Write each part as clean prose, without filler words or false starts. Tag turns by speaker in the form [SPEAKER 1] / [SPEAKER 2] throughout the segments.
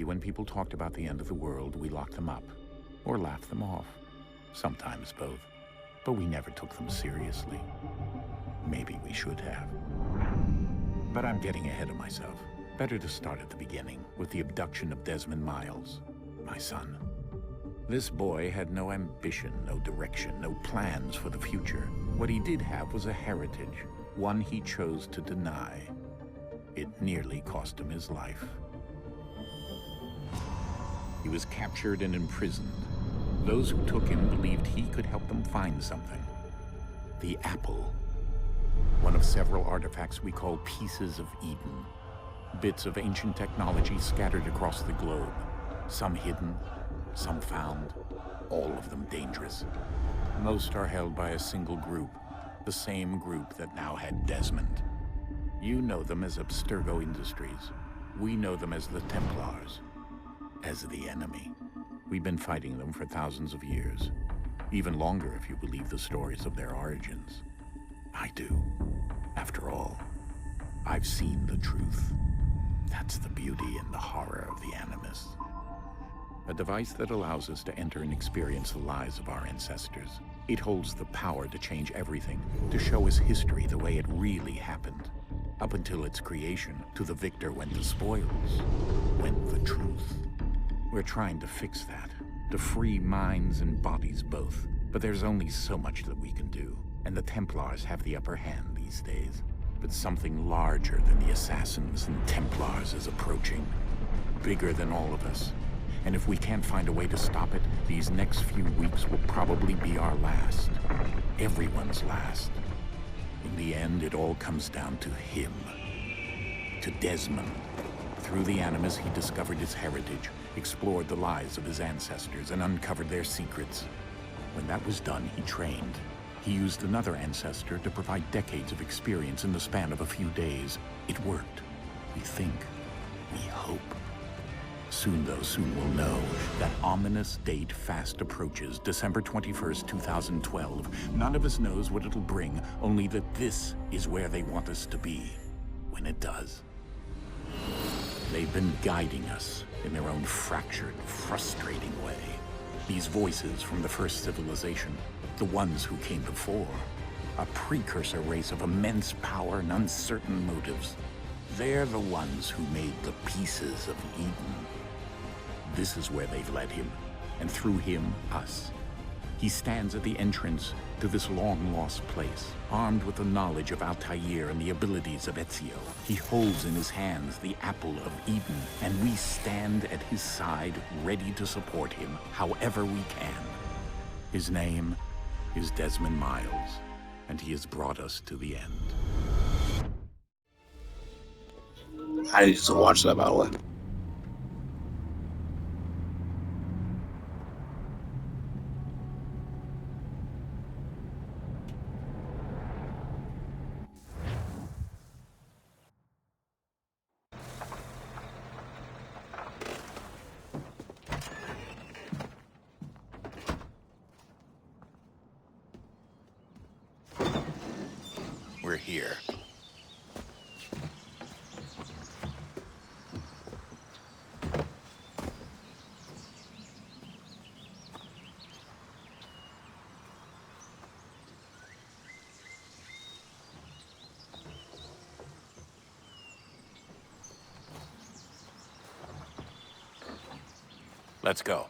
[SPEAKER 1] when people talked about the end of the world, we locked them up, or laughed them off. Sometimes both. But we never took them seriously. Maybe we should have. But I'm getting ahead of myself. Better to start at the beginning, with the abduction of Desmond Miles, my son. This boy had no ambition, no direction, no plans for the future. What he did have was a heritage, one he chose to deny. It nearly cost him his life. He was captured and imprisoned. Those who took him believed he could help them find something. The apple. One of several artifacts we call pieces of Eden. Bits of ancient technology scattered across the globe. Some hidden, some found, all of them dangerous. Most are held by a single group, the same group that now had Desmond. You know them as Abstergo Industries. We know them as the Templars, as the enemy. We've been fighting them for thousands of years, even longer if you believe the stories of their origins. I do. After all, I've seen the truth. That's the beauty and the horror of the Animus. A device that allows us to enter and experience the lives of our ancestors. It holds the power to change everything, to show us history the way it really happened. Up until its creation, to the victor went the spoils, went the truth. We're trying to fix that, to free minds and bodies both. But there's only so much that we can do, and the Templars have the upper hand these days. But something larger than the Assassins and Templars is approaching, bigger than all of us. And if we can't find a way to stop it, these next few weeks will probably be our last. Everyone's last. In the end, it all comes down to him. To Desmond. Through the Animus, he discovered his heritage, explored the lives of his ancestors, and uncovered their secrets. When that was done, he trained. He used another ancestor to provide decades of experience in the span of a few days. It worked. We think. We hope. Soon, though, soon we'll know. That ominous date fast approaches, December 21st, 2012. None of us knows what it'll bring, only that this is where they want us to be, when it does. They've been guiding us in their own fractured, frustrating way. These voices from the first civilization, the ones who came before, a precursor race of immense power and uncertain motives. They're the ones who made the pieces of Eden. This is where they've led him, and through him, us. He stands at the entrance to this long-lost place, armed with the knowledge of Altair and the abilities of Ezio. He holds in his hands the apple of Eden, and we stand at his side, ready to support him however we can. His name is Desmond Miles, and he has brought us to the end.
[SPEAKER 2] I need to watch that, by the way.
[SPEAKER 1] We're here. Let's go.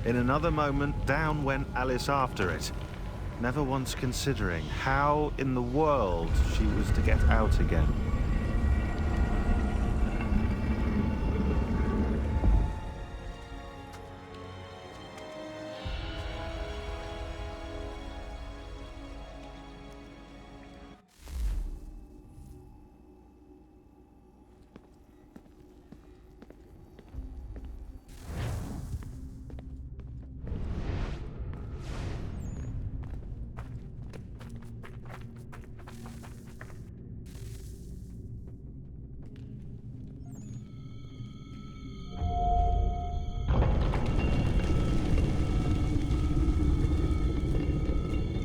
[SPEAKER 3] In another moment, down went Alice after it, never once considering how in the world she was to get out again.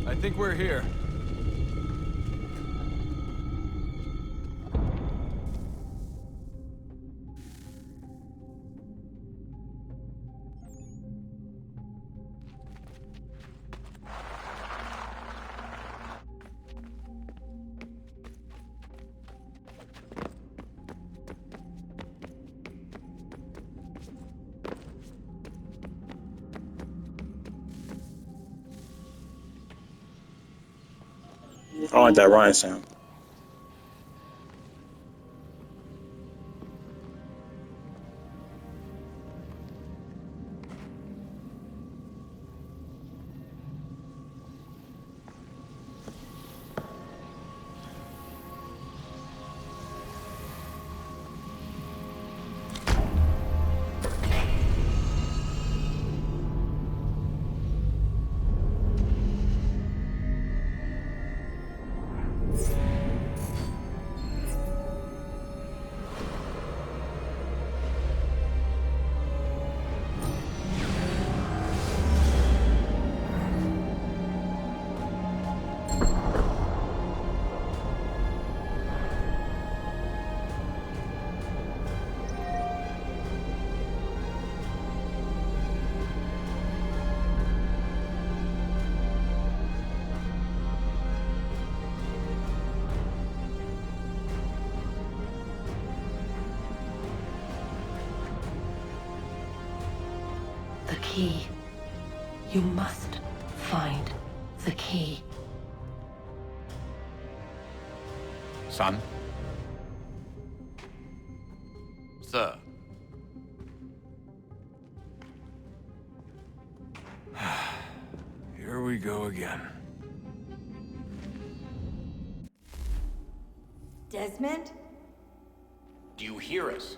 [SPEAKER 4] I think we're here.
[SPEAKER 2] I don't like that Ryan sound.
[SPEAKER 5] The key. You must find the key.
[SPEAKER 1] Son?
[SPEAKER 4] Sir. Here we go again.
[SPEAKER 6] Desmond?
[SPEAKER 1] Do you hear us?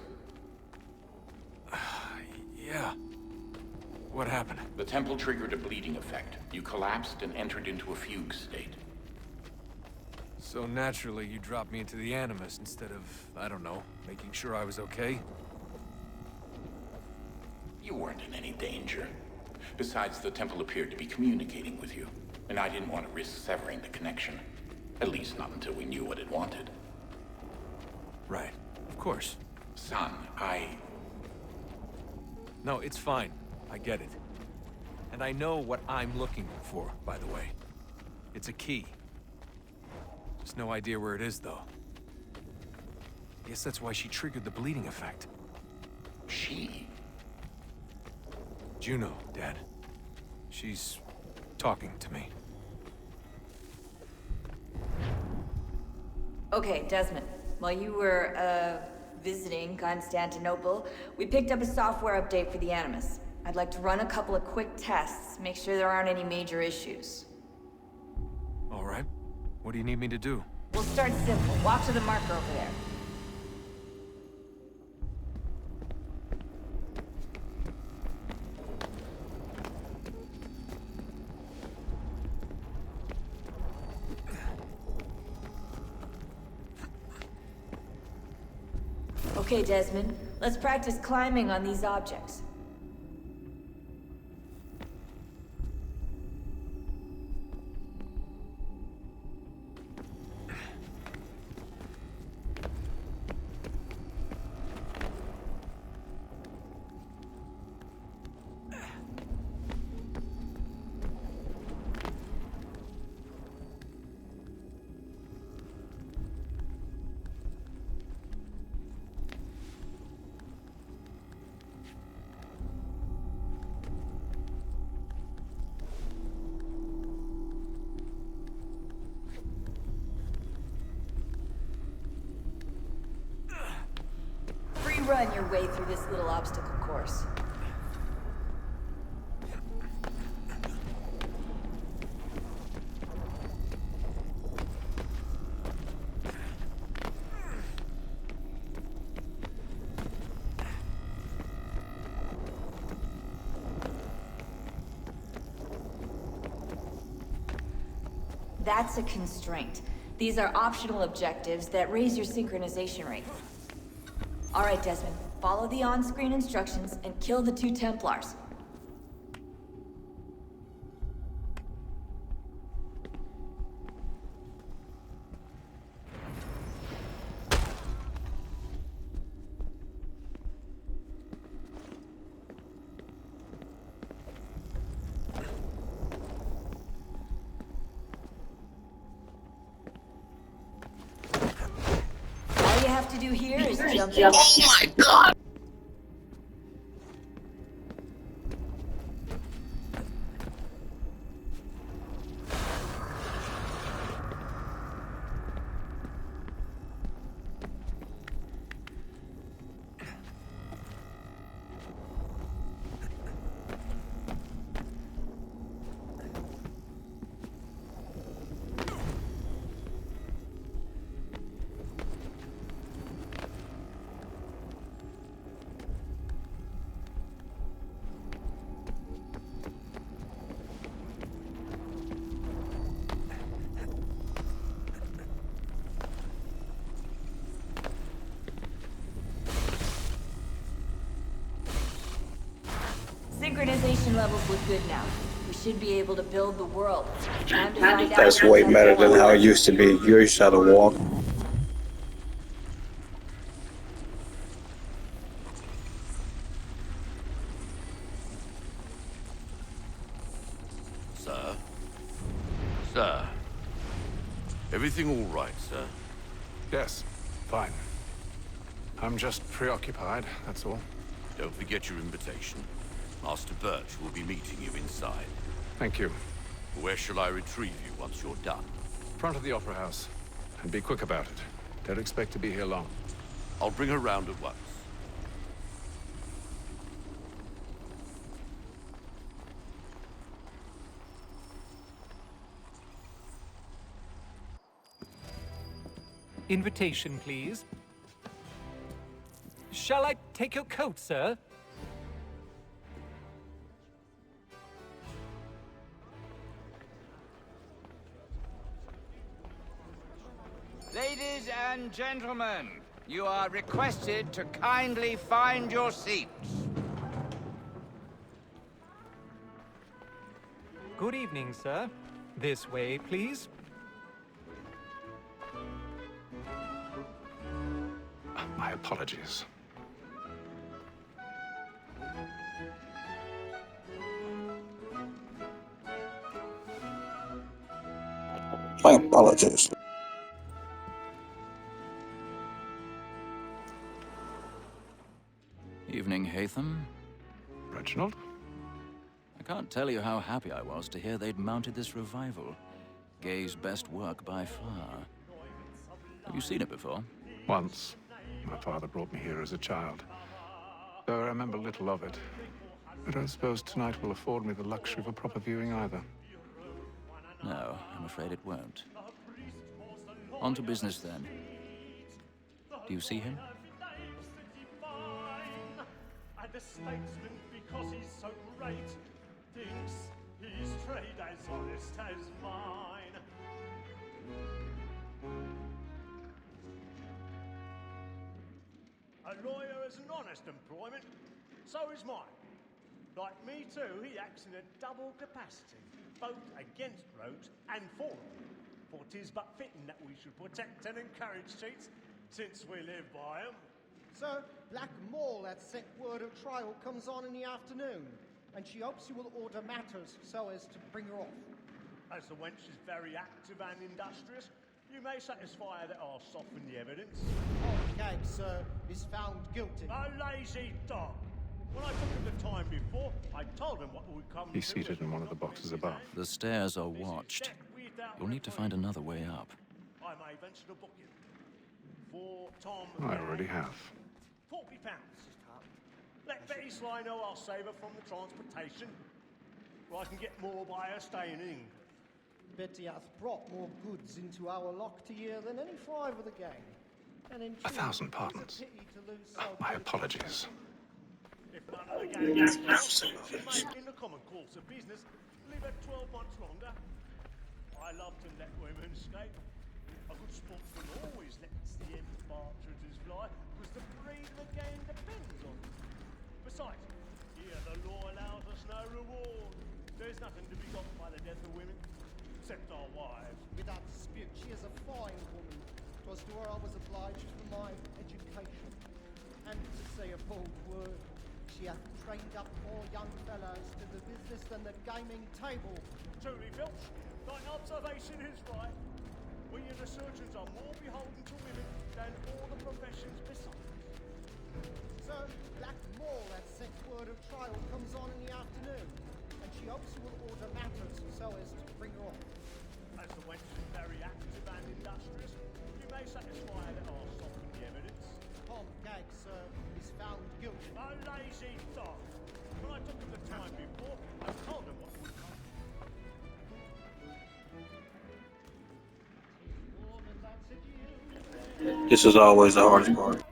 [SPEAKER 4] Yeah. What happened?
[SPEAKER 1] The temple triggered a bleeding effect. You collapsed and entered into a fugue state.
[SPEAKER 4] So naturally, you dropped me into the Animus instead of, I don't know, making sure I was okay?
[SPEAKER 1] You weren't in any danger. Besides, the temple appeared to be communicating with you, and I didn't want to risk severing the connection. At least not until we knew what it wanted.
[SPEAKER 4] Right. Of course.
[SPEAKER 1] Son,
[SPEAKER 4] No, it's fine. I get it. And I know what I'm looking for, by the way. It's a key. Just no idea where it is, though. Guess that's why she triggered the bleeding effect.
[SPEAKER 1] She?
[SPEAKER 4] Juno, Dad. She's talking to me.
[SPEAKER 6] Okay, Desmond. While you were, visiting Constantinople, we picked up a software update for the Animus. I'd like to run a couple of quick tests, make sure there aren't any major issues.
[SPEAKER 4] All right. What do you need me to do?
[SPEAKER 6] We'll start simple. Walk to the marker over there. Okay, Desmond. Let's practice climbing on these objects. run your way through this little obstacle course. That's a constraint. These are optional objectives that raise your synchronization rate. All right, Desmond. Follow the on-screen instructions and kill the 2 Templars. All you have to do here is jump in.
[SPEAKER 2] Oh my god!
[SPEAKER 6] Synchronization levels look good now. We should be able to build the world. Time to find out
[SPEAKER 2] That's
[SPEAKER 6] what
[SPEAKER 2] way
[SPEAKER 6] Temple
[SPEAKER 2] better than
[SPEAKER 6] wants.
[SPEAKER 2] how it used to be. You used to have to walk.
[SPEAKER 7] Sir? Sir? Everything all right, sir?
[SPEAKER 4] Yes, fine. I'm just preoccupied, that's all.
[SPEAKER 7] Don't forget your invitation. Master Birch will be meeting you inside.
[SPEAKER 4] Thank you.
[SPEAKER 7] Where shall I retrieve you once you're done?
[SPEAKER 4] Front of the Opera House. And be quick about it. Don't expect to be here long.
[SPEAKER 7] I'll bring her round at once.
[SPEAKER 8] Invitation, please. Shall I take your coat, sir?
[SPEAKER 9] Ladies and gentlemen, you are requested to kindly find your seats.
[SPEAKER 8] Good evening, sir. This way, please.
[SPEAKER 4] My apologies.
[SPEAKER 2] My apologies.
[SPEAKER 10] Evening, Hatham.
[SPEAKER 4] Reginald?
[SPEAKER 10] I can't tell you how happy I was to hear they'd mounted this revival. Gay's best work by far. Have you seen it before?
[SPEAKER 4] Once. My father brought me here as a child. Though I remember little of it. I don't suppose tonight will afford me the luxury of a proper viewing either.
[SPEAKER 10] No, I'm afraid it won't. On to business then. Do you see him?
[SPEAKER 11] The statesman, because he's so great, thinks his trade as honest as mine. A lawyer is an honest employment, so is mine. Like me too, he acts in a double capacity, both against rogues and for them. For 'tis but fitting that we should protect and encourage cheats, since we live by 'em.
[SPEAKER 12] Sir, Black Mall had sent word of trial comes on in the afternoon, and she hopes you will order matters so as to bring her off.
[SPEAKER 11] As the wench is very active and industrious, you may satisfy her that I'll soften the evidence.
[SPEAKER 12] Okay, sir, is found guilty.
[SPEAKER 11] A lazy dog! When I took him the time before, I told him what would come.
[SPEAKER 4] He's seated in one of the boxes above.
[SPEAKER 10] The stairs are watched. You'll need to find another way up.
[SPEAKER 11] I may venture to book him. For Tom.
[SPEAKER 4] I already have.
[SPEAKER 11] £40. Let Betty Sly know I'll save her from the transportation, or I can get more by her staying in England.
[SPEAKER 12] Betty hath brought more goods into our locked year than any 5 of the gang. And in truth,
[SPEAKER 13] 1,000
[SPEAKER 12] it's
[SPEAKER 13] pardons.
[SPEAKER 12] a pity to lose so
[SPEAKER 13] My
[SPEAKER 12] good a
[SPEAKER 13] apologies.
[SPEAKER 11] If none of the gang gets well, she may, in the common course of business, live at 12 months longer. I love to let women escape. A good sportsman always lets the end partridges fly, because the breed of the game depends on it. Besides, here the law allows us no reward. There's nothing to be got by the death of women, except our wives.
[SPEAKER 12] Without dispute, she is a fine woman. 'Twas to her I was obliged for my education. And to say a bold word, she hath trained up more young fellows to the business than the gaming table.
[SPEAKER 11] Truly, Filch, thy observation is right. We and the surgeons are more beholden to women than all the professions besides.
[SPEAKER 12] Sir, Black Mall hath sent word of trial comes on in the afternoon, and she hopes you will order matters so as to bring her off.
[SPEAKER 11] As the wench is very active and industrious, you may satisfy that I'll soften the evidence.
[SPEAKER 12] Tom Gag, sir, is found guilty.
[SPEAKER 11] A lazy dog! When I took him the time before, I told him what would come.
[SPEAKER 2] This is always the hardest part.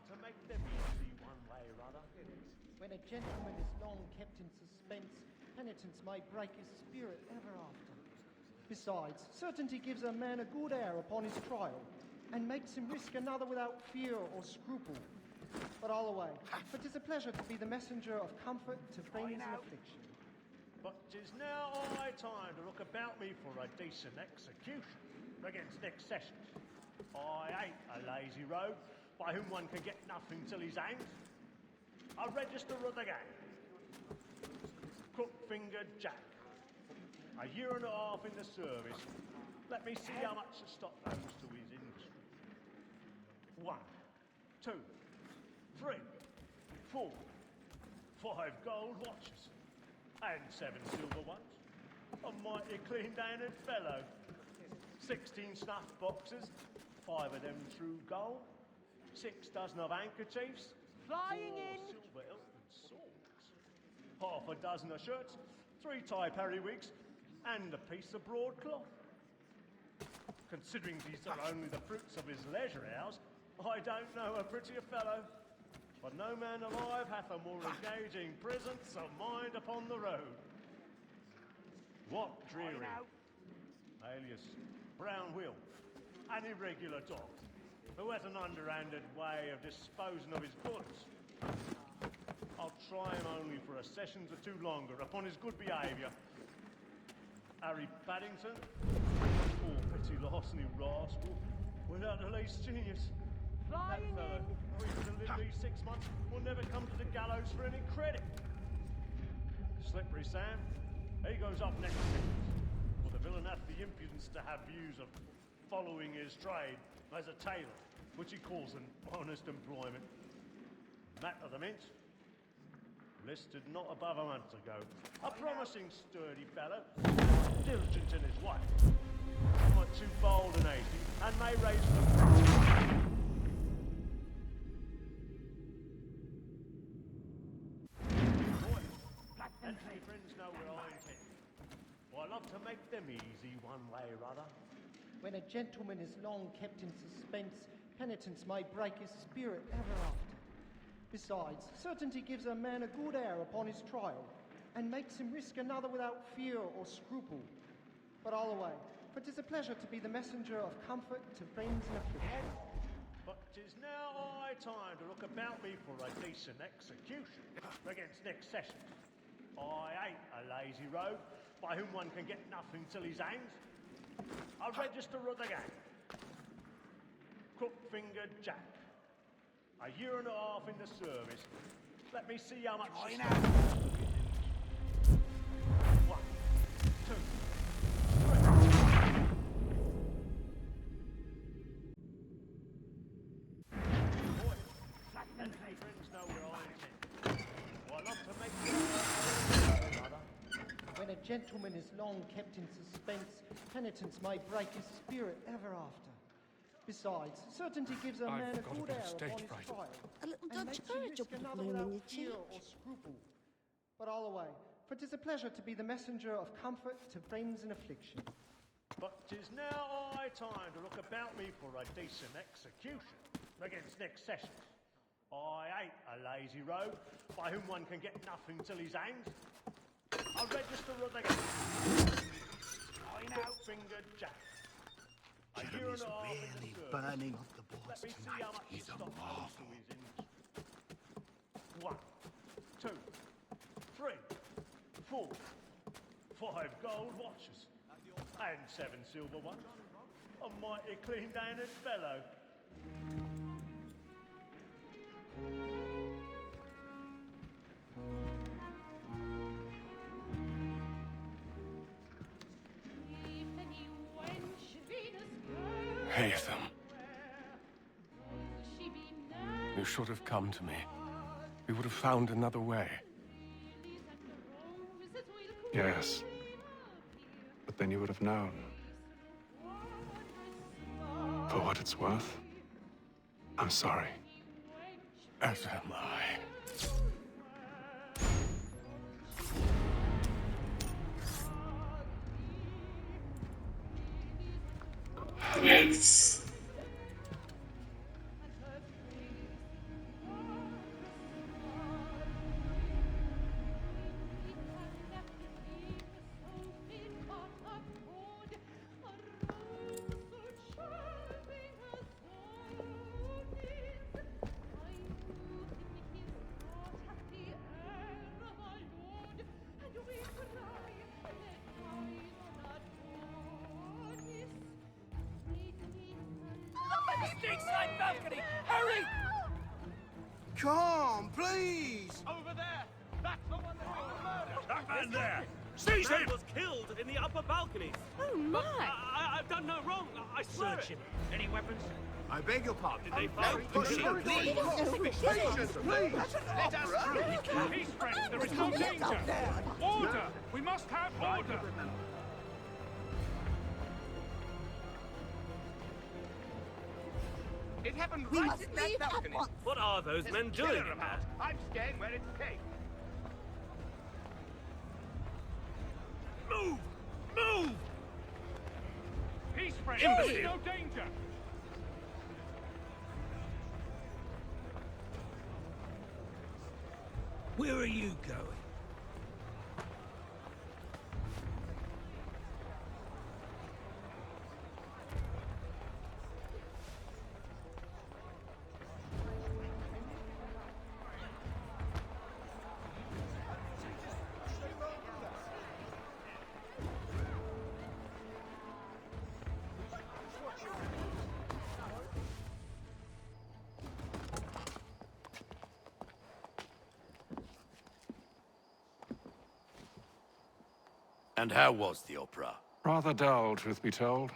[SPEAKER 11] To make them easy one way or other.
[SPEAKER 12] When a gentleman is long kept in suspense, penitence may break his spirit ever after. Besides, certainty gives a man a good air upon his trial, and makes him risk another without fear or scruple. But all the way, but 'tis a pleasure to be the messenger of comfort to friends in affliction.
[SPEAKER 11] But 'tis now high time to look about me for a decent execution against next sessions. I hate a lazy rogue by whom one can get nothing till he's hanged. A register of the gang. Crook-fingered Jack. A year and a half in the service. Let me see how much the stock goes to his industry. 1, 2, 3, 4, 5 gold watches. And 7 silver ones. A mighty clean-handed fellow. 16 snuff boxes. 5 of them through gold. 6 dozen of handkerchiefs,
[SPEAKER 9] Flying in!
[SPEAKER 11] silver hilted swords, half a dozen of shirts, 3 tie periwigs, and a piece of broadcloth. Considering these are only the fruits of his leisure hours, I don't know a prettier fellow. But no man alive hath a more engaging presence of mind upon the road. What dreary, alias Brown Will, an irregular dog, who has an underhanded way of disposing of his goods. I'll try him only for a session or 2 longer upon his good behaviour. Harry Paddington, poor petty larceny rascal, without the least genius. That fellow, who is to live these 6 months, will never come to the gallows for any credit. Slippery Sam, he goes up next sentence, for the villain hath the impudence to have views of following his trade as a tailor, which he calls an honest employment. Matt of the Mint, listed not above a month ago. A promising, sturdy fellow, diligent in his way. But too bold and hasty, and may raise the... And my friends know what I intend. I love to make them easy one way or other.
[SPEAKER 12] When a gentleman is long kept in suspense, penitence may break his spirit ever after. Besides, certainty gives a man a good air upon his trial, and makes him risk another without fear or scruple. But all away, for 'tis a pleasure to be the messenger of comfort to friends in affliction.
[SPEAKER 11] But 'tis now high time to look about me for a decent execution against next session. I ain't a lazy rogue by whom one can get nothing till he's hanged. A register of the gang. Crook-fingered Jack. A year and a half in the service. Let me see how much you stand. 1, 2, 3. Boy, and my friends know what I intend. I love to make brother.
[SPEAKER 12] When a gentleman is long kept in suspense, penitence may break his spirit ever after. Besides, certainty gives a man a good air upon his trial,
[SPEAKER 13] A little
[SPEAKER 12] and
[SPEAKER 13] dodge
[SPEAKER 12] makes
[SPEAKER 13] of
[SPEAKER 12] him
[SPEAKER 13] courage
[SPEAKER 12] risk
[SPEAKER 13] up the
[SPEAKER 12] another
[SPEAKER 13] balloon
[SPEAKER 12] without
[SPEAKER 13] in your
[SPEAKER 12] fear
[SPEAKER 13] cheek.
[SPEAKER 12] or scruple. But all away, for 'tis a pleasure to be the messenger of comfort to friends in affliction.
[SPEAKER 11] But 'tis now high time to look about me for a decent execution against next session. I ain't a lazy rogue by whom one can get nothing till he's hanged. A register of the gang. Crook-fingered Jack. A year and a half in the service.
[SPEAKER 14] Burning off the boards
[SPEAKER 11] Let me see
[SPEAKER 14] tonight.
[SPEAKER 11] how much
[SPEAKER 14] He's a
[SPEAKER 11] stock
[SPEAKER 14] marvel.
[SPEAKER 11] goes to his inch. 1, 2, 3, 4, 5 gold watches, and 7 silver ones. A mighty clean-handed fellow.
[SPEAKER 15] Haytham. You should have come to me. We would have found another way.
[SPEAKER 16] Yes. But then you would have known. For what it's worth, I'm sorry.
[SPEAKER 15] As am I.
[SPEAKER 2] Yes.
[SPEAKER 9] Stateside balcony! Hurry!
[SPEAKER 14] Come, please!
[SPEAKER 9] Over there! That's the one that made the murder!
[SPEAKER 7] That man there! Seize him!
[SPEAKER 17] was killed in the upper balconies.
[SPEAKER 13] Oh, my!
[SPEAKER 17] I've done no wrong. I swear it.
[SPEAKER 9] Any weapons?
[SPEAKER 14] I beg your pardon.
[SPEAKER 17] Did they
[SPEAKER 14] No
[SPEAKER 17] find
[SPEAKER 14] pushing,
[SPEAKER 13] We
[SPEAKER 14] please!
[SPEAKER 13] don't know who it is.
[SPEAKER 14] Patience, please!
[SPEAKER 9] Let us through!
[SPEAKER 17] Peace, friends. There is no danger. Order! We must have order.
[SPEAKER 9] It happened
[SPEAKER 13] We
[SPEAKER 9] right
[SPEAKER 13] must
[SPEAKER 9] in that
[SPEAKER 13] leave at
[SPEAKER 9] balcony.
[SPEAKER 13] once.
[SPEAKER 17] What are those
[SPEAKER 9] There's
[SPEAKER 17] men
[SPEAKER 9] a
[SPEAKER 17] doing
[SPEAKER 9] killer
[SPEAKER 17] in there?
[SPEAKER 9] about. I'm staying where it's safe.
[SPEAKER 17] Move! Move!
[SPEAKER 9] Peace, friends.
[SPEAKER 17] Imbecile.
[SPEAKER 9] No danger.
[SPEAKER 14] Where are you going?
[SPEAKER 7] And how was the opera?
[SPEAKER 16] Rather dull, truth be told.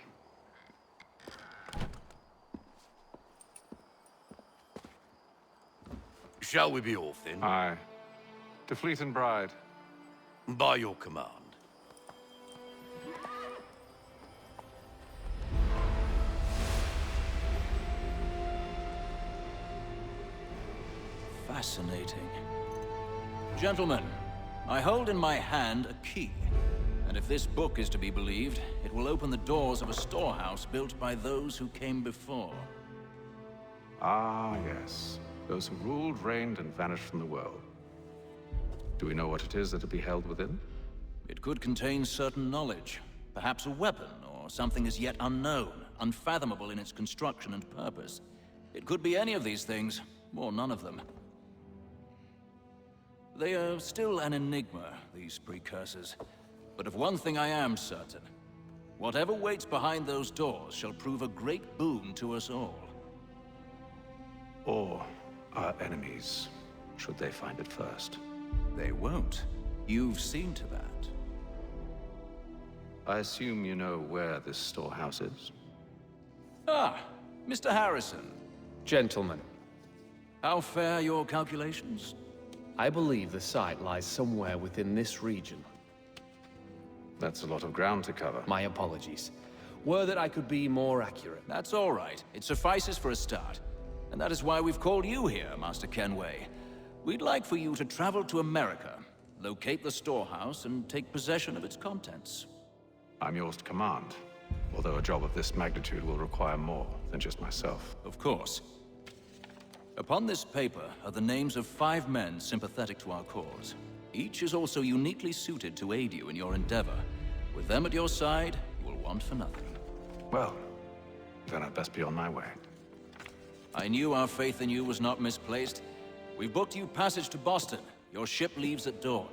[SPEAKER 7] Shall we be off then?
[SPEAKER 16] Aye. To Fleet and Bride.
[SPEAKER 7] By your command.
[SPEAKER 10] Fascinating. Gentlemen, I hold in my hand a key. And if this book is to be believed, it will open the doors of a storehouse built by those who came before.
[SPEAKER 16] Ah, yes. Those who ruled, reigned, and vanished from the world. Do we know what it is that will be held within?
[SPEAKER 10] It could contain certain knowledge. Perhaps a weapon, or something as yet unknown, unfathomable in its construction and purpose. It could be any of these things, or none of them. They are still an enigma, these precursors. But of one thing I am certain. Whatever waits behind those doors shall prove a great boon to us all.
[SPEAKER 16] Or our enemies, should they find it first.
[SPEAKER 10] They won't. You've seen to that.
[SPEAKER 16] I assume you know where this storehouse is?
[SPEAKER 10] Ah, Mr. Harrison.
[SPEAKER 13] Gentlemen,
[SPEAKER 10] How fare your calculations?
[SPEAKER 13] I believe the site lies somewhere within this region.
[SPEAKER 16] That's a lot of ground to cover.
[SPEAKER 13] My apologies. Were that I could be more accurate.
[SPEAKER 10] That's all right. It suffices for a start. And that is why we've called you here, Master Kenway. We'd like for you to travel to America, locate the storehouse, and take possession of its contents.
[SPEAKER 16] I'm yours to command, although a job of this magnitude will require more than just myself.
[SPEAKER 10] Of course. Upon this paper are the names of 5 men sympathetic to our cause. Each is also uniquely suited to aid you in your endeavor. With them at your side, you will want for nothing.
[SPEAKER 16] Well, then I'd best be on my way.
[SPEAKER 10] I knew our faith in you was not misplaced. We've booked you passage to Boston. Your ship leaves at dawn.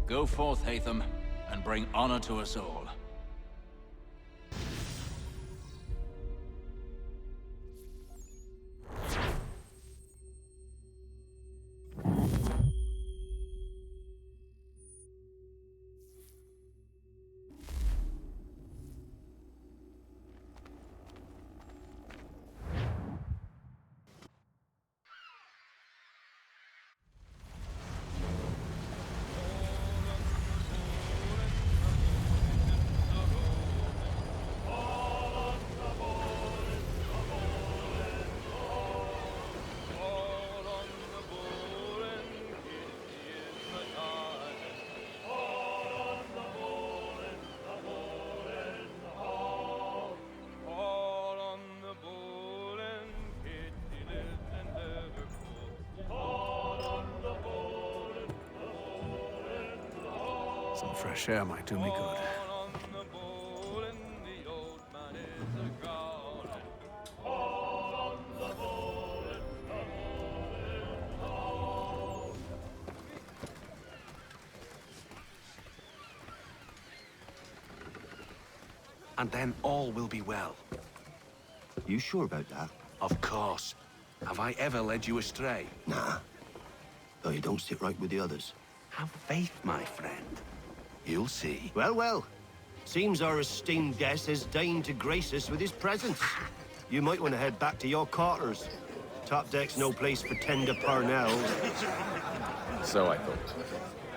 [SPEAKER 10] Go forth, Hatham, and bring honor to us all.
[SPEAKER 16] Some fresh air might do me good.
[SPEAKER 18] And then all will be well.
[SPEAKER 19] You sure about that?
[SPEAKER 18] Of course. Have I ever led you astray?
[SPEAKER 19] Nah. Though you don't sit right with the others.
[SPEAKER 18] Have faith, my friend. You'll see.
[SPEAKER 19] Well, well. Seems our esteemed guest has deigned to grace us with his presence. You might want to head back to your quarters. Top deck's no place for tender Parnells.
[SPEAKER 13] So I thought.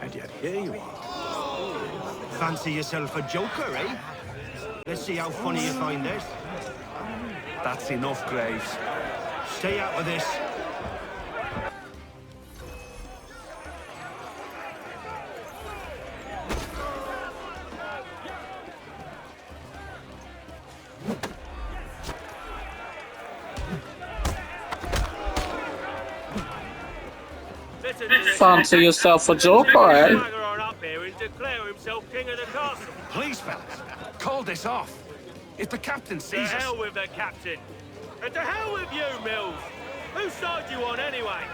[SPEAKER 19] And yet here you are. Fancy yourself a joker, eh? Let's see how funny you find this.
[SPEAKER 18] That's enough, Graves.
[SPEAKER 19] Stay out of this.
[SPEAKER 20] Fancy yourself a joker, eh?
[SPEAKER 18] Please, fellas, call this off. If the captain sees us...
[SPEAKER 11] To hell with the captain. And to hell with you, Mills. Whose side you on, anyway?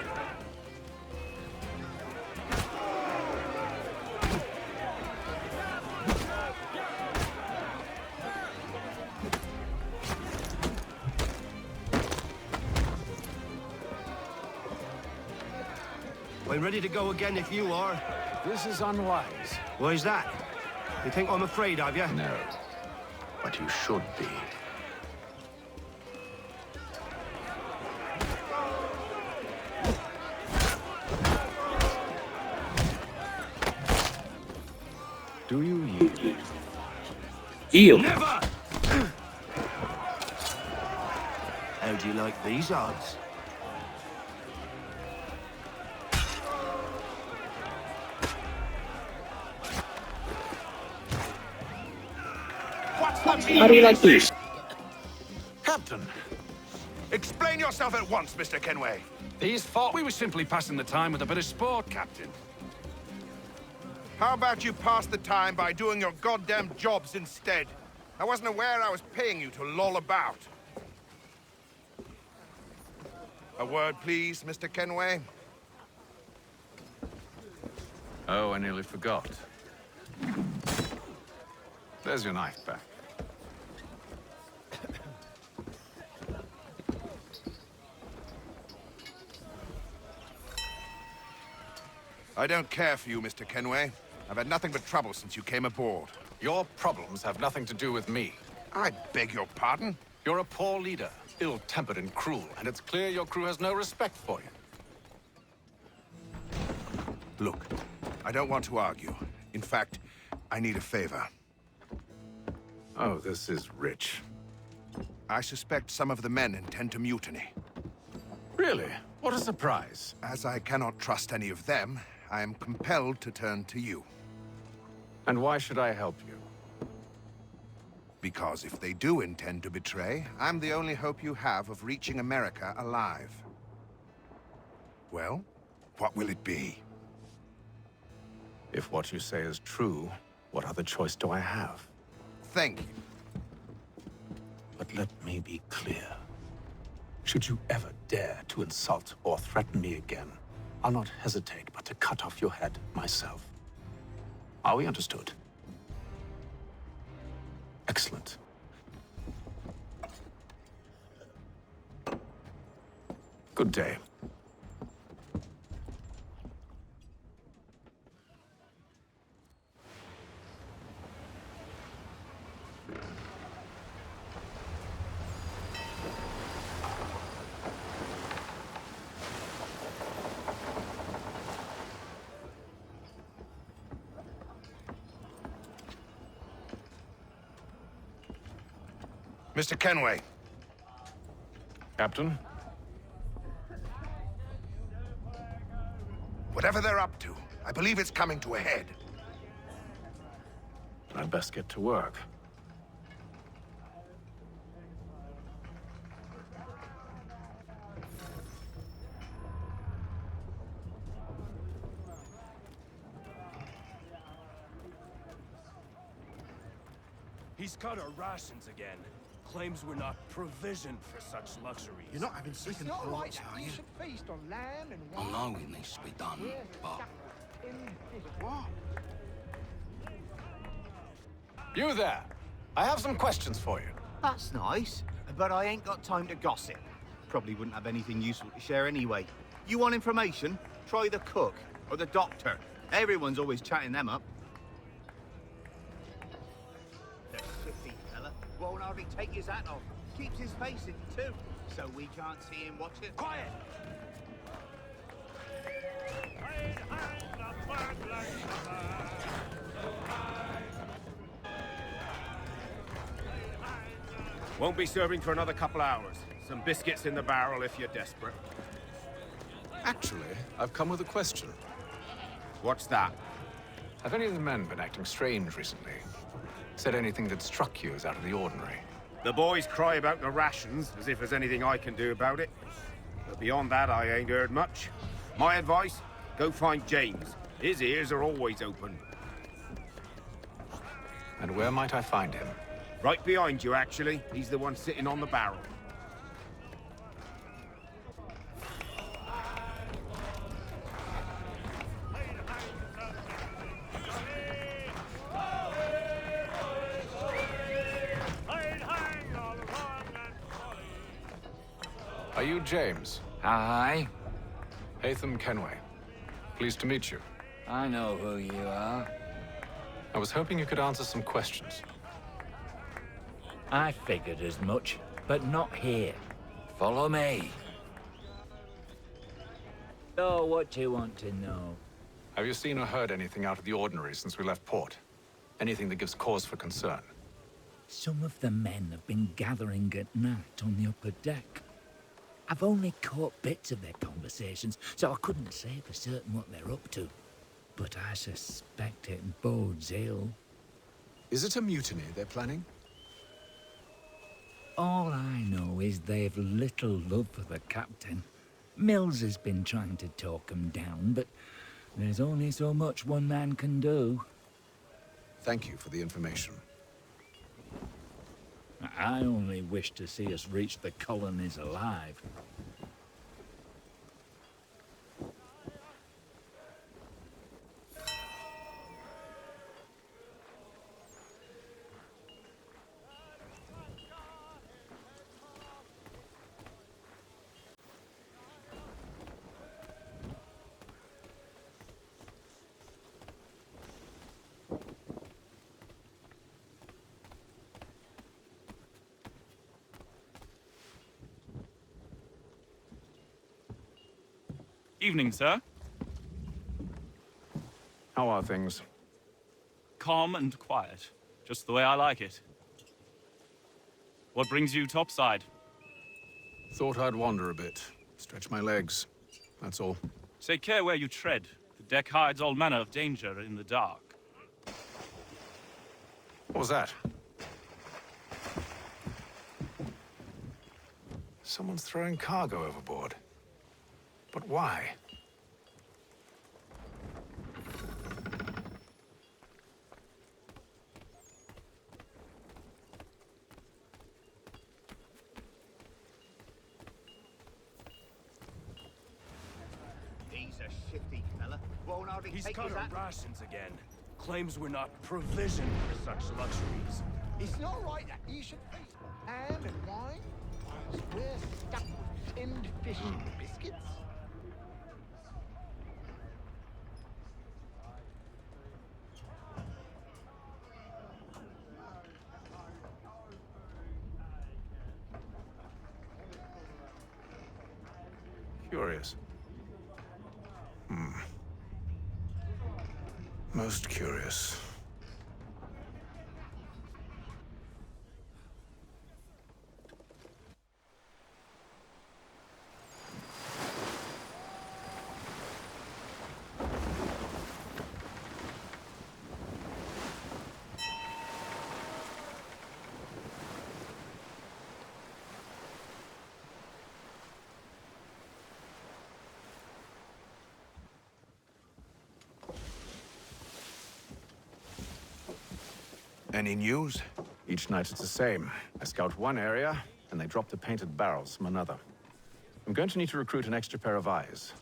[SPEAKER 19] I'm ready to go again if you are.
[SPEAKER 16] This is unwise.
[SPEAKER 19] Why's that? You think I'm afraid of you?
[SPEAKER 16] No. But you should be. Do you yield?
[SPEAKER 20] Yield?
[SPEAKER 19] Never! How do you like these odds?
[SPEAKER 14] What's the meaning?
[SPEAKER 20] How do you like these?
[SPEAKER 18] Captain, explain yourself at once, Mr. Kenway.
[SPEAKER 7] These thought we were simply passing the time with a bit of sport, Captain.
[SPEAKER 18] How about you pass the time by doing your goddamn jobs instead? I wasn't aware I was paying you to loll about. A word, please, Mr. Kenway.
[SPEAKER 16] Oh, I nearly forgot. There's your knife back.
[SPEAKER 18] I don't care for you, Mr. Kenway. I've had nothing but trouble since you came aboard.
[SPEAKER 16] Your problems have nothing to do with me.
[SPEAKER 18] I beg your pardon?
[SPEAKER 16] You're a poor leader, ill-tempered and cruel, and it's clear your crew has no respect for you.
[SPEAKER 18] Look, I don't want to argue. In fact, I need a favor.
[SPEAKER 16] Oh, this is rich.
[SPEAKER 18] I suspect some of the men intend to mutiny.
[SPEAKER 16] Really? What a surprise.
[SPEAKER 18] As I cannot trust any of them, I am compelled to turn to you.
[SPEAKER 16] And why should I help you?
[SPEAKER 18] Because if they do intend to betray, I'm the only hope you have of reaching America alive. Well, what will it be?
[SPEAKER 16] If what you say is true, what other choice do I have?
[SPEAKER 18] Thank you.
[SPEAKER 7] But let me be clear. Should you ever dare to insult or threaten me again, I'll not hesitate but to cut off your head myself. Are we understood? Excellent. Good day.
[SPEAKER 18] Mr. Kenway.
[SPEAKER 16] Captain?
[SPEAKER 18] Whatever they're up to, I believe it's coming to a head.
[SPEAKER 16] I'd best get to work.
[SPEAKER 14] He's cut our rations again. Claims we're not provisioned for such luxuries.
[SPEAKER 11] You're not having sleeping
[SPEAKER 14] It's not
[SPEAKER 11] quarters,
[SPEAKER 14] like
[SPEAKER 11] are you?
[SPEAKER 14] should feast on lamb and
[SPEAKER 7] I know it needs to be done, but...
[SPEAKER 11] What?
[SPEAKER 16] You there! I have some questions for you.
[SPEAKER 9] That's nice, but I ain't got time to gossip. Probably wouldn't have anything useful to share anyway. You want information? Try the cook or the doctor. Everyone's always chatting them up. The sooty fella won't hardly take his hat off. Keeps his face in too, so we can't see him watch it. Quiet!
[SPEAKER 21] Won't be serving for another couple hours. Some biscuits in the barrel if you're desperate.
[SPEAKER 16] Actually, I've come with a question.
[SPEAKER 21] What's that?
[SPEAKER 16] Have any of the men been acting strange recently? Said anything that struck you as out of the ordinary?
[SPEAKER 21] The boys cry about the rations, as if there's anything I can do about it. But beyond that, I ain't heard much. My advice, go find James. His ears are always open.
[SPEAKER 16] And where might I find him?
[SPEAKER 21] Right behind you, actually. He's the one sitting on the barrel.
[SPEAKER 16] Are you James?
[SPEAKER 22] Hi.
[SPEAKER 16] Hatham Kenway. Pleased to meet you.
[SPEAKER 22] I know who you are.
[SPEAKER 16] I was hoping you could answer some questions.
[SPEAKER 22] I figured as much, but not here. Follow me. So, what do you want to know?
[SPEAKER 16] Have you seen or heard anything out of the ordinary since we left port? Anything that gives cause for concern?
[SPEAKER 22] Some of the men have been gathering at night on the upper deck. I've only caught bits of their conversations, so I couldn't say for certain what they're up to. But I suspect it bodes ill.
[SPEAKER 3] Is it a mutiny they're planning?
[SPEAKER 22] All I know is they've little love for the captain. Mills has been trying to talk 'em down, but there's only so much one man can do.
[SPEAKER 3] Thank you for the information.
[SPEAKER 22] I only wish to see us reach the colonies alive.
[SPEAKER 17] Evening, sir.
[SPEAKER 16] How are things?
[SPEAKER 17] Calm and quiet. Just the way I like it. What brings you topside?
[SPEAKER 3] Thought I'd wander a bit. Stretch my legs. That's all.
[SPEAKER 17] Take care where you tread. The deck hides all manner of danger in the dark.
[SPEAKER 3] What was that? Someone's throwing cargo overboard. But why?
[SPEAKER 9] He's a shifty fella. Won't hardly
[SPEAKER 14] He's
[SPEAKER 9] take
[SPEAKER 14] cut
[SPEAKER 9] his
[SPEAKER 14] our
[SPEAKER 9] hat.
[SPEAKER 14] rations again. Claims we're not provisioned for such luxuries.
[SPEAKER 5] It's not right that you should eat ham and wine whilst we're stuck with tinned fish and biscuits.
[SPEAKER 3] Curious. Most curious.
[SPEAKER 18] Any news?
[SPEAKER 16] Each night it's the same. I scout one area, and they drop the painted barrels from another. I'm going to need to recruit an extra pair of eyes.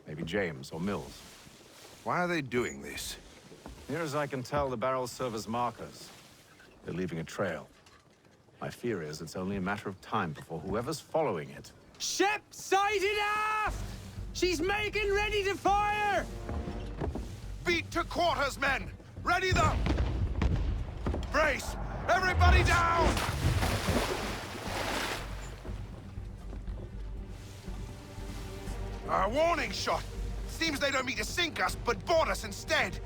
[SPEAKER 16] Maybe James or Mills.
[SPEAKER 18] Why are they doing this?
[SPEAKER 16] Near as I can tell, the barrels serve as markers. They're leaving a trail. My fear is it's only a matter of time before whoever's following it...
[SPEAKER 23] Ship sighted aft! She's making ready to fire!
[SPEAKER 18] Beat to quarters, men! Ready them! Brace! Everybody down! A warning shot! Seems they don't mean to sink us, but board us instead!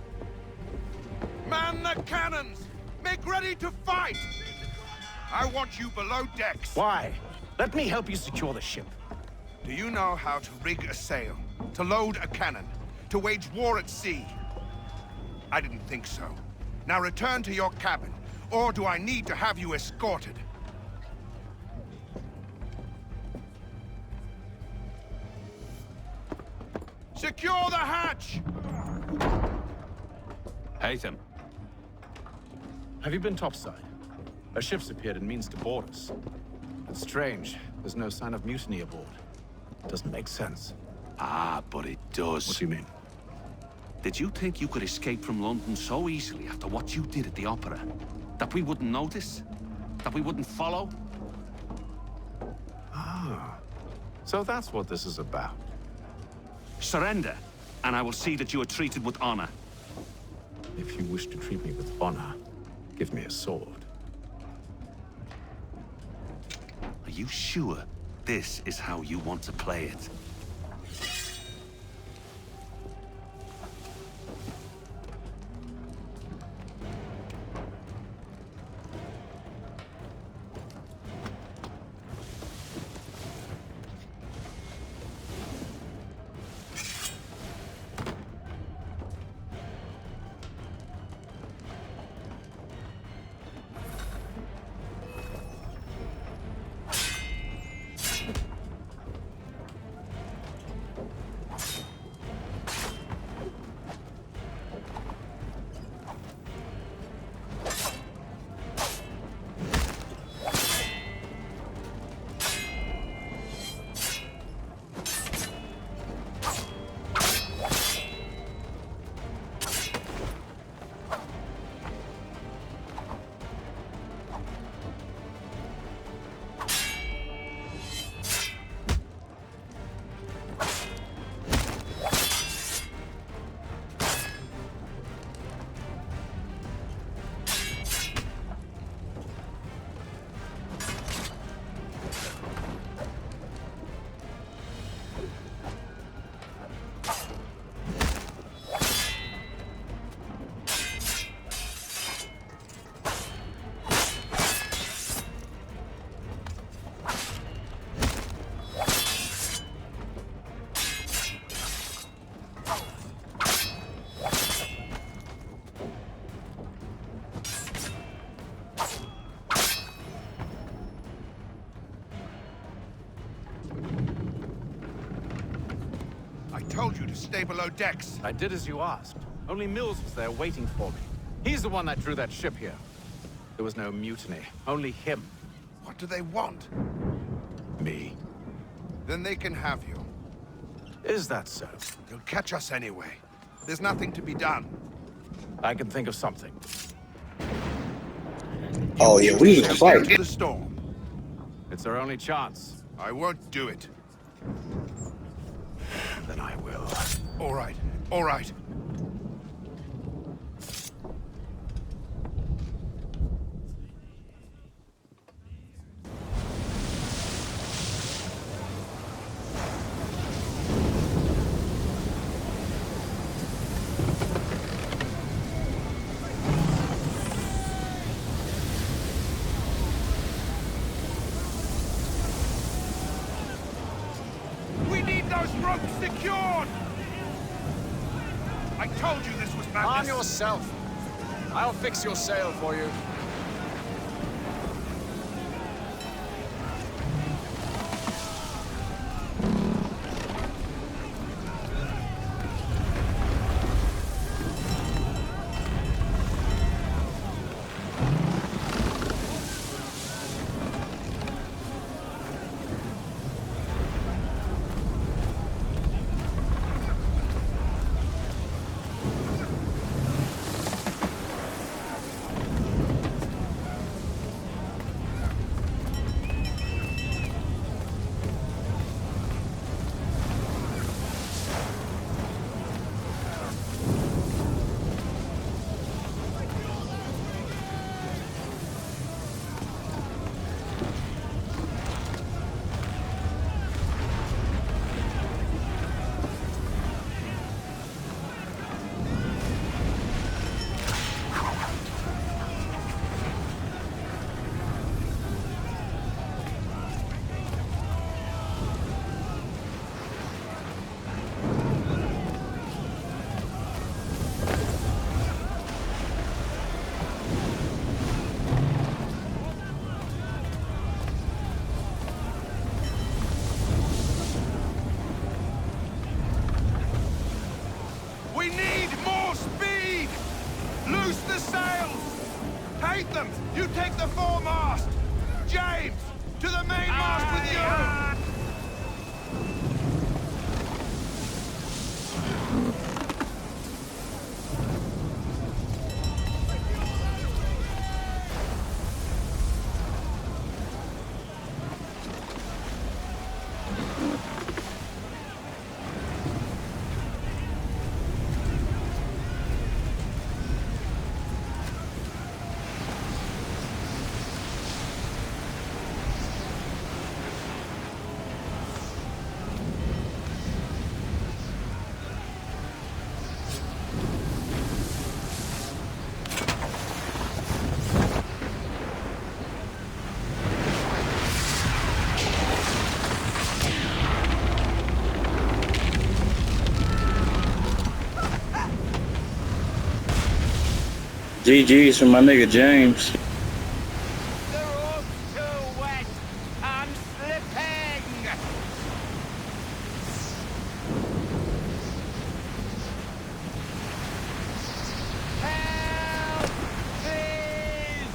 [SPEAKER 18] Man the cannons! Make ready to fight! I want you below decks.
[SPEAKER 7] Why? Let me help you secure the ship.
[SPEAKER 18] Do you know how to rig a sail? To load a cannon? To wage war at sea? I didn't think so. Now return to your cabin, or do I need to have you escorted? Secure the hatch!
[SPEAKER 16] Haytham. Have you been topside? A ship's appeared and means to board us. It's strange. There's no sign of mutiny aboard. Doesn't make sense.
[SPEAKER 24] Ah, but it does.
[SPEAKER 16] What do you mean?
[SPEAKER 24] Did you think you could escape from London so easily after what you did at the opera? That we wouldn't notice? That we wouldn't follow?
[SPEAKER 16] Ah. So that's what this is about.
[SPEAKER 24] Surrender, and I will see that you are treated with honor.
[SPEAKER 16] If you wish to treat me with honor, give me a sword.
[SPEAKER 24] Are you sure this is how you want to play it?
[SPEAKER 18] told you to stay below decks.
[SPEAKER 16] I did as you asked. Only Mills was there waiting for me. He's the one that drew that ship here. There was no mutiny, only him.
[SPEAKER 18] What do they want?
[SPEAKER 16] Me.
[SPEAKER 18] Then they can have you.
[SPEAKER 16] Is that so?
[SPEAKER 18] You'll catch us anyway. There's nothing to be done.
[SPEAKER 16] I can think of something.
[SPEAKER 2] Oh yeah, we need to fight.
[SPEAKER 18] Into the storm.
[SPEAKER 16] It's our only chance.
[SPEAKER 18] I won't do it.
[SPEAKER 16] Then I will.
[SPEAKER 18] All right, all right. We need those ropes secured! I told you this was madness.
[SPEAKER 3] Arm yourself. I'll fix your sail for you.
[SPEAKER 18] We need more speed! Loose the sails! Haytham, you take the foremast! James, to the mainmast with you!
[SPEAKER 2] GG's for my nigga James.
[SPEAKER 11] The rope's too wet. I'm slipping. Help, please.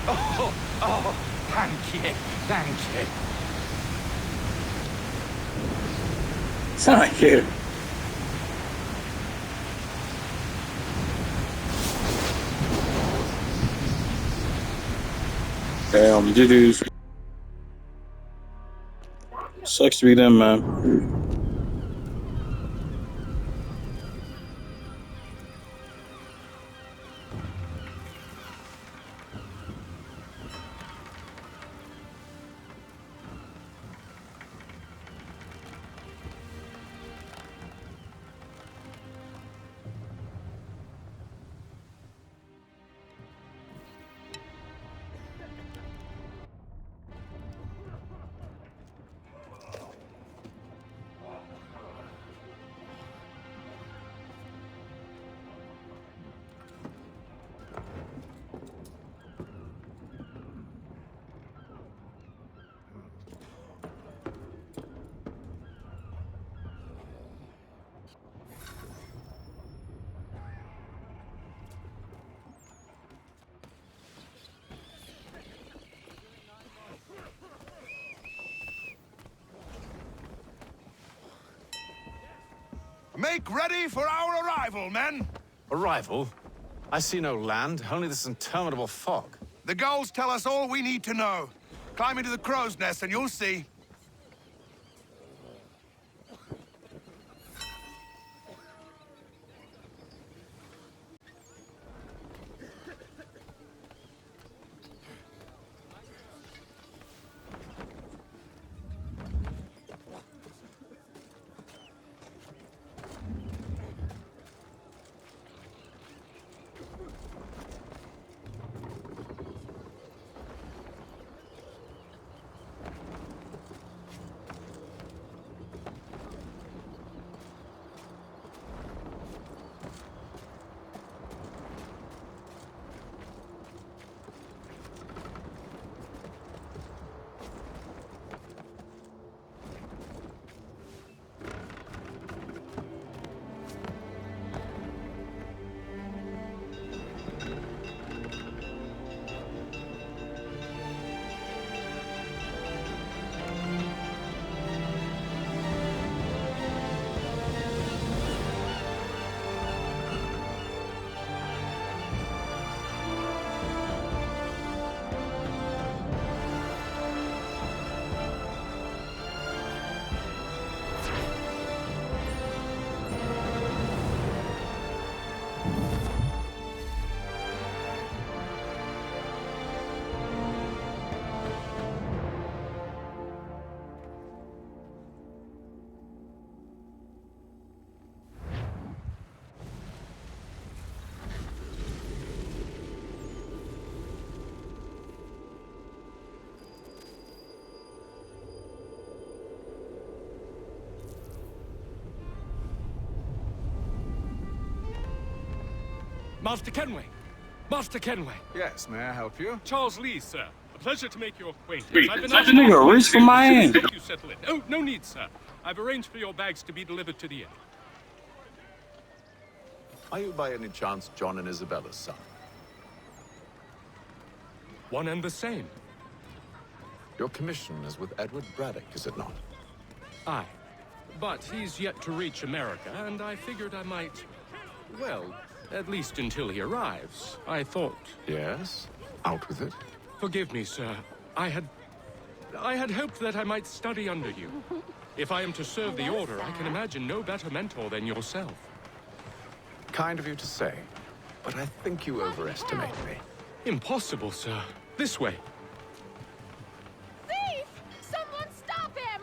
[SPEAKER 23] Oh, thank you, thank you.
[SPEAKER 2] Thank you. Damn, GG's. Sucks to be them, man.
[SPEAKER 18] Make ready for our arrival, men!
[SPEAKER 16] Arrival? I see no land, only this interminable fog.
[SPEAKER 18] The gulls tell us all we need to know. Climb into the crow's nest and you'll see.
[SPEAKER 14] Master Kenway! Master Kenway!
[SPEAKER 3] Yes, may I help you?
[SPEAKER 14] Charles Lee, sir. A pleasure to make your acquaintance.
[SPEAKER 2] I've been such a nigga reach for my hand.
[SPEAKER 14] You settle in. Oh, no need, sir. I've arranged for your bags to be delivered to the inn.
[SPEAKER 16] Are you by any chance John and Isabella's son?
[SPEAKER 14] One and the same.
[SPEAKER 16] Your commission is with Edward Braddock, is it not?
[SPEAKER 14] Aye. But he's yet to reach America, and I figured I might... Well, at least until he arrives, I thought.
[SPEAKER 16] Yes? Out with it.
[SPEAKER 14] Forgive me, sir. I had hoped that I might study under you. If I am to serve the Order, I can imagine no better mentor than yourself.
[SPEAKER 16] Kind of you to say, but I think you overestimate me.
[SPEAKER 14] Impossible, sir. This way.
[SPEAKER 1] Thief! Someone stop him!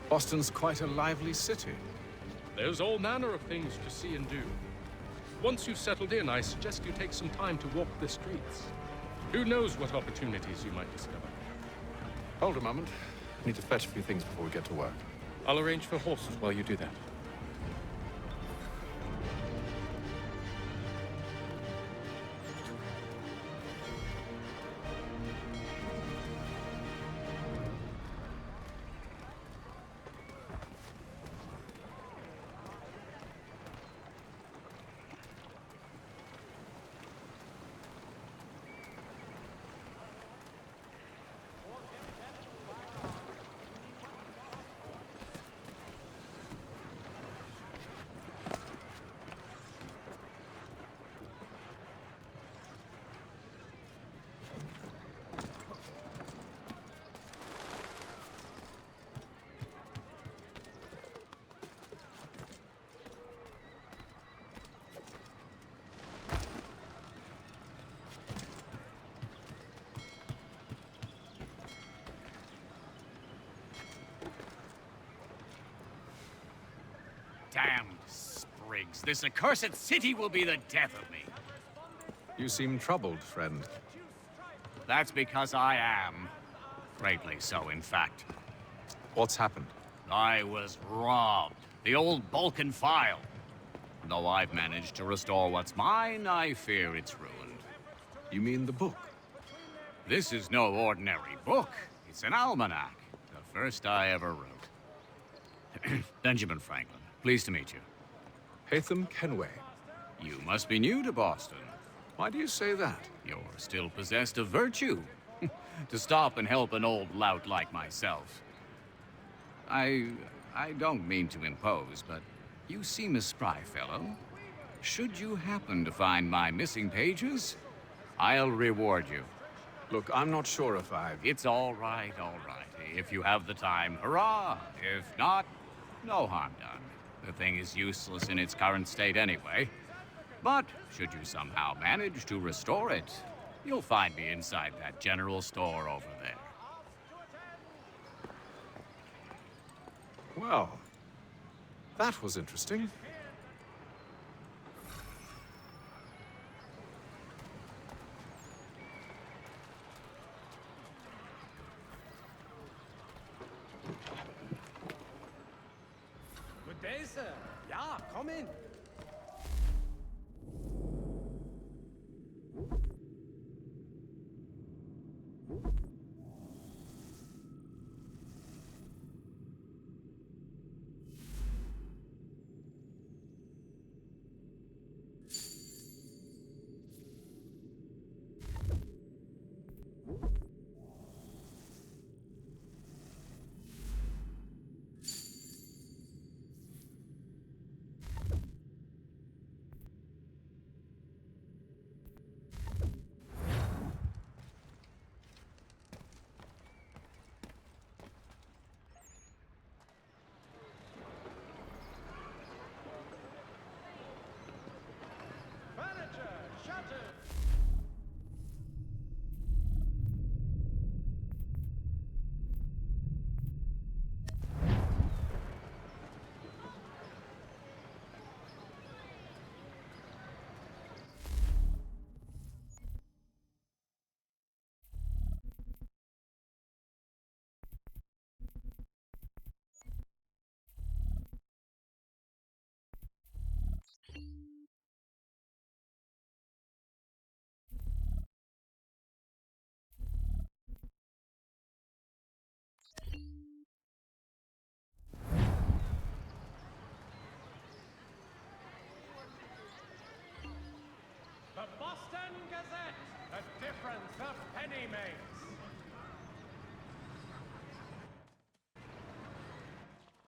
[SPEAKER 3] Boston's quite a lively city.
[SPEAKER 14] There's all manner of things to see and do. Once you've settled in, I suggest you take some time to walk the streets. Who knows what opportunities you might discover.
[SPEAKER 16] Hold a moment. I need to fetch a few things before we get to work.
[SPEAKER 14] I'll arrange for horses while you do that.
[SPEAKER 4] Damned sprigs. This accursed city will be the death of me.
[SPEAKER 3] You seem troubled, friend.
[SPEAKER 4] That's because I am. Greatly so, in fact.
[SPEAKER 3] What's happened?
[SPEAKER 4] I was robbed. The old Balkan file. Though I've managed to restore what's mine, I fear it's ruined.
[SPEAKER 3] You mean the book?
[SPEAKER 4] This is no ordinary book. It's an almanac. The first I ever wrote. Benjamin Franklin, pleased to meet you.
[SPEAKER 3] Hatham Kenway.
[SPEAKER 4] You must be new to Boston.
[SPEAKER 3] Why do you say that?
[SPEAKER 4] You're still possessed of virtue. To stop and help an old lout like myself. I don't mean to impose, but you seem a spry fellow. Should you happen to find my missing pages, I'll reward you.
[SPEAKER 3] Look, I'm not sure if I've...
[SPEAKER 4] It's all right, all right. If you have the time, hurrah! If not, no harm done. The thing is useless in its current state anyway. But should you somehow manage to restore it, you'll find me inside that general store over there.
[SPEAKER 3] Well, that was interesting.
[SPEAKER 23] Good day, sir. Yeah, come in. The Boston Gazette, the difference a penny makes.